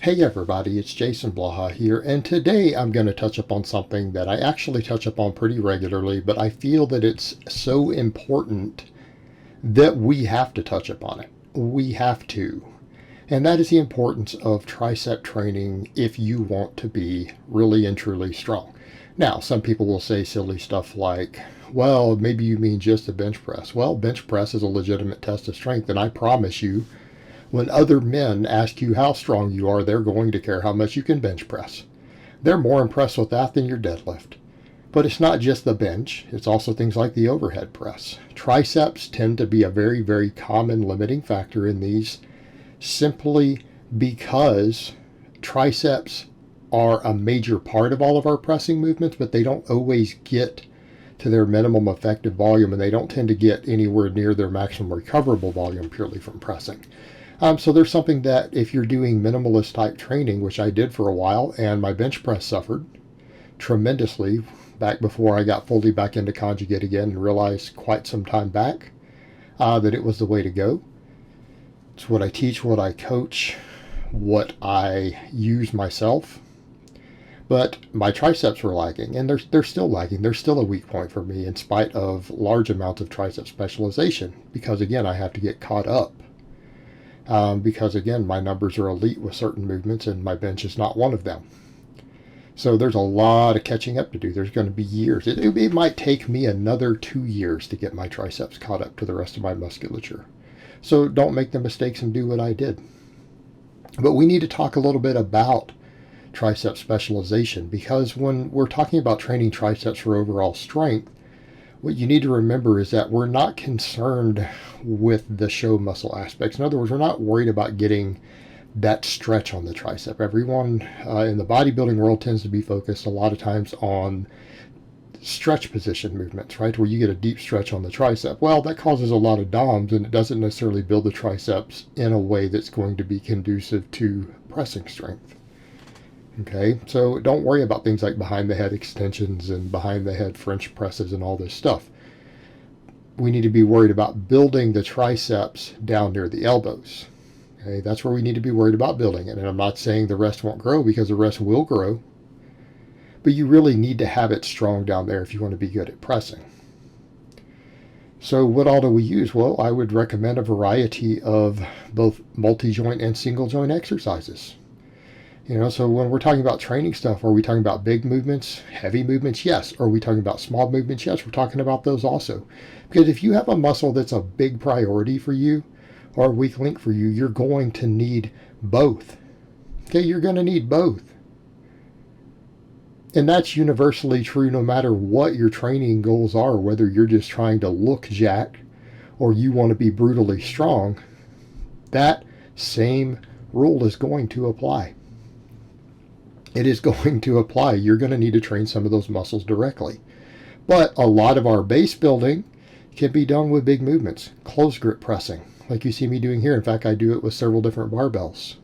Hey everybody, it's Jason Blaha here, and today I'm going to touch upon something that I actually touch upon pretty regularly, but I feel that it's so important that we have to touch upon it. We have to. And that is the importance of tricep training if you want to be really and truly strong. Now, some people will say silly stuff like, well, maybe you mean just a bench press. Well, bench press is a legitimate test of strength, and I promise you, when other men ask you how strong you are, they're going to care how much you can bench press. They're more impressed with that than your deadlift. But it's not just the bench, it's also things like the overhead press. Triceps tend to be a very, very common limiting factor in these, simply because triceps are a major part of all of our pressing movements, but they don't always get to their minimum effective volume, and they don't tend to get anywhere near their maximum recoverable volume purely from pressing. So there's something that if you're doing minimalist type training, which I did for a while, and my bench press suffered tremendously back before I got fully back into conjugate again and realized quite some time back that it was the way to go. It's what I teach, what I coach, what I use myself. But my triceps were lagging, and they're still lagging. They're still a weak point for me in spite of large amounts of tricep specialization, because again, I have to get caught up. Because again, my numbers are elite with certain movements, and my bench is not one of them. So there's a lot of catching up to do. There's going to be years. It might take me another 2 years to get my triceps caught up to the rest of my musculature. So don't make the mistakes and do what I did. But we need to talk a little bit about tricep specialization, because when we're talking about training triceps for overall strength, what you need to remember is that we're not concerned with the show muscle aspects. In other words, we're not worried about getting that stretch on the tricep. Everyone in the bodybuilding world tends to be focused a lot of times on stretch position movements, right? Where you get a deep stretch on the tricep. Well, that causes a lot of DOMs, and it doesn't necessarily build the triceps in a way that's going to be conducive to pressing strength. Okay, so don't worry about things like behind the head extensions and behind the head French presses and all this stuff. We need to be worried about building the triceps down near the elbows. Okay, that's where we need to be worried about building it. And I'm not saying the rest won't grow, because the rest will grow. But you really need to have it strong down there if you want to be good at pressing. So what all do we use? Well, I would recommend a variety of both multi-joint and single joint exercises. So when we're talking about training stuff, are we talking about big movements, heavy movements? Yes. Are we talking about small movements? Yes, we're talking about those also. Because if you have a muscle that's a big priority for you or a weak link for you, you're going to need both. Okay, you're going to need both. And that's universally true no matter what your training goals are, whether you're just trying to look jacked or you want to be brutally strong. That same rule is going to apply. It is going to apply. You're going to need to train some of those muscles directly. But a lot of our base building can be done with big movements. Close grip pressing, like you see me doing here. In fact, I do it with several different barbells.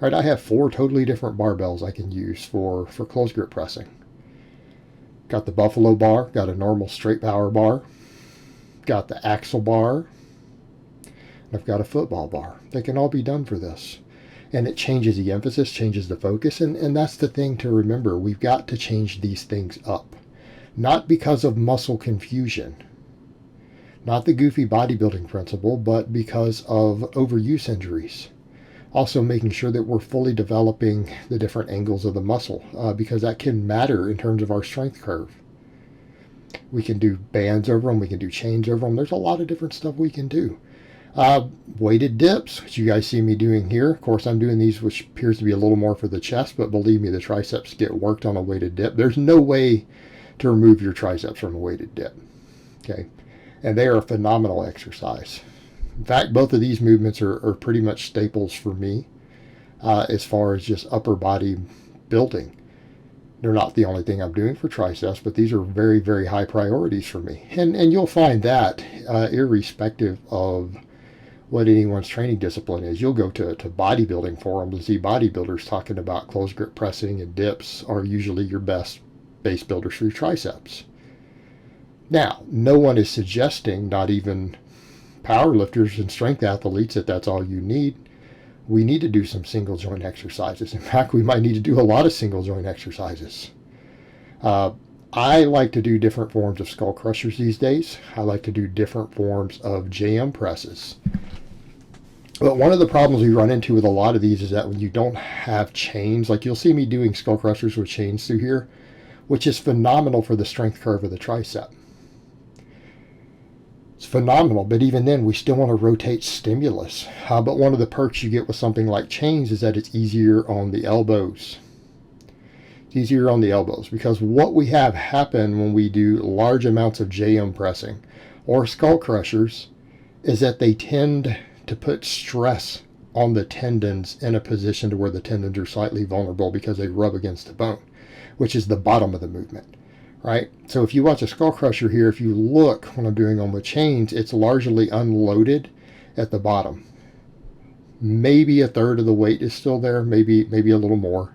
Right, I have 4 totally different barbells I can use for close grip pressing. Got the buffalo bar, got a normal straight power bar, got the axle bar, and I've got a football bar. They can all be done for this. And it changes the emphasis, changes the focus, and that's the thing to remember. We've got to change these things up. Not because of muscle confusion, not the goofy bodybuilding principle, but because of overuse injuries. Also making sure that we're fully developing the different angles of the muscle, because that can matter in terms of our strength curve. We can do bands over them, we can do chains over them. There's a lot of different stuff we can do. Weighted dips, which you guys see me doing here. Of course, I'm doing these, which appears to be a little more for the chest, but believe me, the triceps get worked on a weighted dip. There's no way to remove your triceps from a weighted dip. Okay, and they are a phenomenal exercise. In fact, both of these movements are pretty much staples for me as far as just upper body building. They're not the only thing I'm doing for triceps, but these are very, very high priorities for me. And you'll find that irrespective of what anyone's training discipline is. You'll go to bodybuilding forums and see bodybuilders talking about close grip pressing, and dips are usually your best base builders for your triceps. Now, no one is suggesting, not even power lifters and strength athletes, that that's all you need. we need to do some single joint exercises. In fact, we might need to do a lot of single joint exercises. I like to do different forms of skull crushers these days. I like to do different forms of JM presses. But one of the problems we run into with a lot of these is that when you don't have chains, like you'll see me doing skull crushers with chains through here, which is phenomenal for the strength curve of the tricep. It's phenomenal, but even then we still want to rotate stimulus. But one of the perks you get with something like chains is that it's easier on the elbows. It's easier on the elbows because what we have happen when we do large amounts of JM pressing or skull crushers is that they tend to put stress on the tendons in a position to where the tendons are slightly vulnerable because they rub against the bone, which is the bottom of the movement, right? So if you watch a skull crusher here, if you look when I'm doing them with chains, it's largely unloaded at the bottom. Maybe a third of the weight is still there, maybe a little more.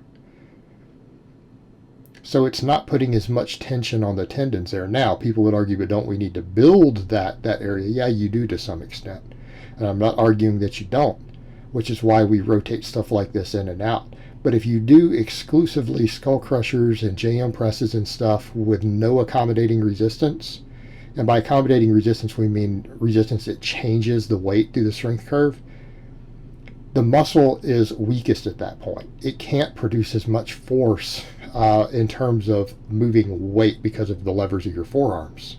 So it's not putting as much tension on the tendons there. Now, people would argue, but don't we need to build that area? Yeah, you do to some extent. And I'm not arguing that you don't, which is why we rotate stuff like this in and out. But if you do exclusively skull crushers and JM presses and stuff with no accommodating resistance, and by accommodating resistance we mean resistance that changes the weight through the strength curve, the muscle is weakest at that point. It can't produce as much force in terms of moving weight because of the levers of your forearms.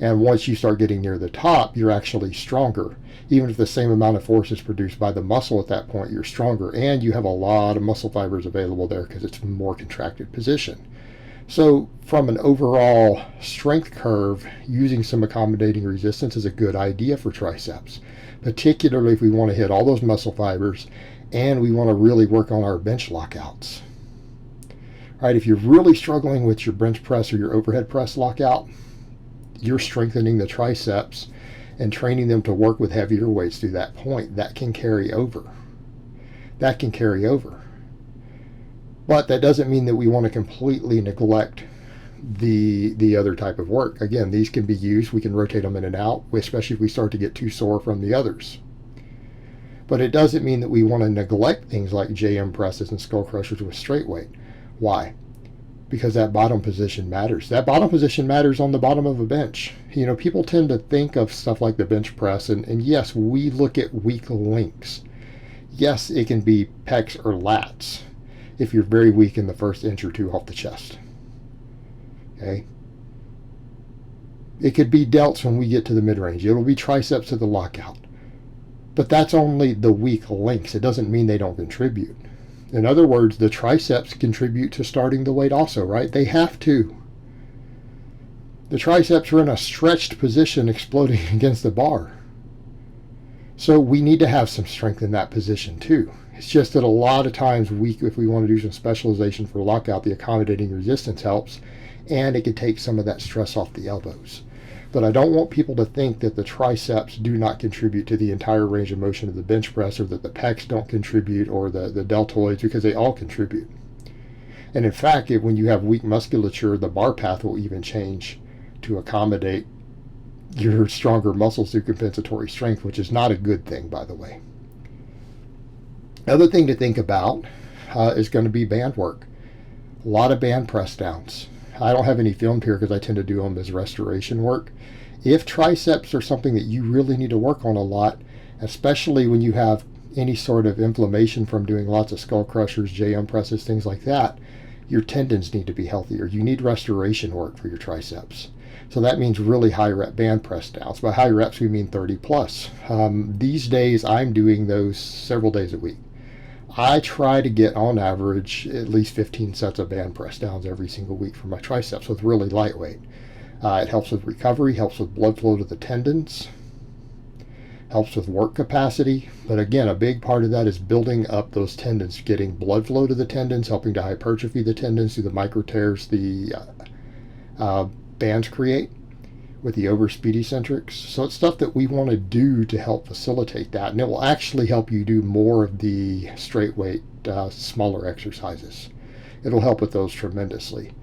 And once you start getting near the top, you're actually stronger. Even if the same amount of force is produced by the muscle at that point, you're stronger. And you have a lot of muscle fibers available there because it's a more contracted position. So from an overall strength curve, using some accommodating resistance is a good idea for triceps, particularly if we want to hit all those muscle fibers and we want to really work on our bench lockouts. Right, if you're really struggling with your bench press or your overhead press lockout, you're strengthening the triceps and training them to work with heavier weights through that point. That can carry over. That can carry over. But that doesn't mean that we want to completely neglect the other type of work. Again, these can be used. We can rotate them in and out, especially if we start to get too sore from the others. But it doesn't mean that we want to neglect things like JM presses and skull crushers with straight weight. Why? Because that bottom position matters. That bottom position matters on the bottom of a bench. You know, people tend to think of stuff like the bench press, and yes, we look at weak links. Yes, it can be pecs or lats if you're very weak in the first inch or two off the chest. Okay? It could be delts when we get to the mid-range. It'll be triceps to the lockout. But that's only the weak links. It doesn't mean they don't contribute. In other words, the triceps contribute to starting the weight also, right? They have to. The triceps are in a stretched position exploding against the bar. So we need to have some strength in that position too. It's just that a lot of times if we want to do some specialization for lockout, the accommodating resistance helps, and it can take some of that stress off the elbows. But I don't want people to think that the triceps do not contribute to the entire range of motion of the bench press, or that the pecs don't contribute, or the deltoids, because they all contribute. And in fact, when you have weak musculature, the bar path will even change to accommodate your stronger muscles through compensatory strength, which is not a good thing, by the way. Another thing to think about is going to be band work. A lot of band press downs. I don't have any filmed here because I tend to do them as restoration work. If triceps are something that you really need to work on a lot, especially when you have any sort of inflammation from doing lots of skull crushers, JM presses, things like that, your tendons need to be healthier. You need restoration work for your triceps. So that means really high rep band press downs. By high reps, we mean 30 plus. These days, I'm doing those several days a week. I try to get, on average, at least 15 sets of band press downs every single week for my triceps with really lightweight. It helps with recovery, helps with blood flow to the tendons, helps with work capacity. But again, a big part of that is building up those tendons, getting blood flow to the tendons, helping to hypertrophy the tendons through the micro tears the bands create with the overspeed eccentrics. So it's stuff that we want to do to help facilitate that, and it will actually help you do more of the straight weight, smaller exercises. It'll help with those tremendously.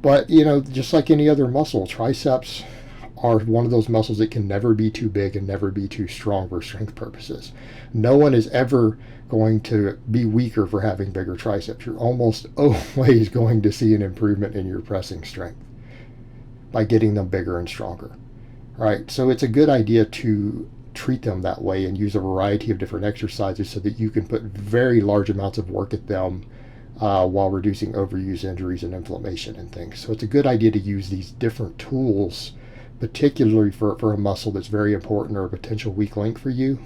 But, you know, just like any other muscle, triceps are one of those muscles that can never be too big and never be too strong for strength purposes. No one is ever going to be weaker for having bigger triceps. You're almost always going to see an improvement in your pressing strength by getting them bigger and stronger. All right, so it's a good idea to treat them that way and use a variety of different exercises so that you can put very large amounts of work at them while reducing overuse, injuries, and inflammation and things. So it's a good idea to use these different tools, particularly for a muscle that's very important or a potential weak link for you.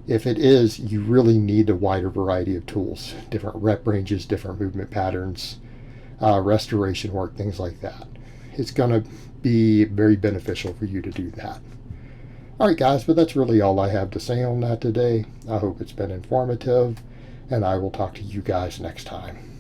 If it is, you really need a wider variety of tools, different rep ranges, different movement patterns, restoration work, things like that. It's going to be very beneficial for you to do that. All right, guys, but that's really all I have to say on that today. I hope it's been informative, and I will talk to you guys next time.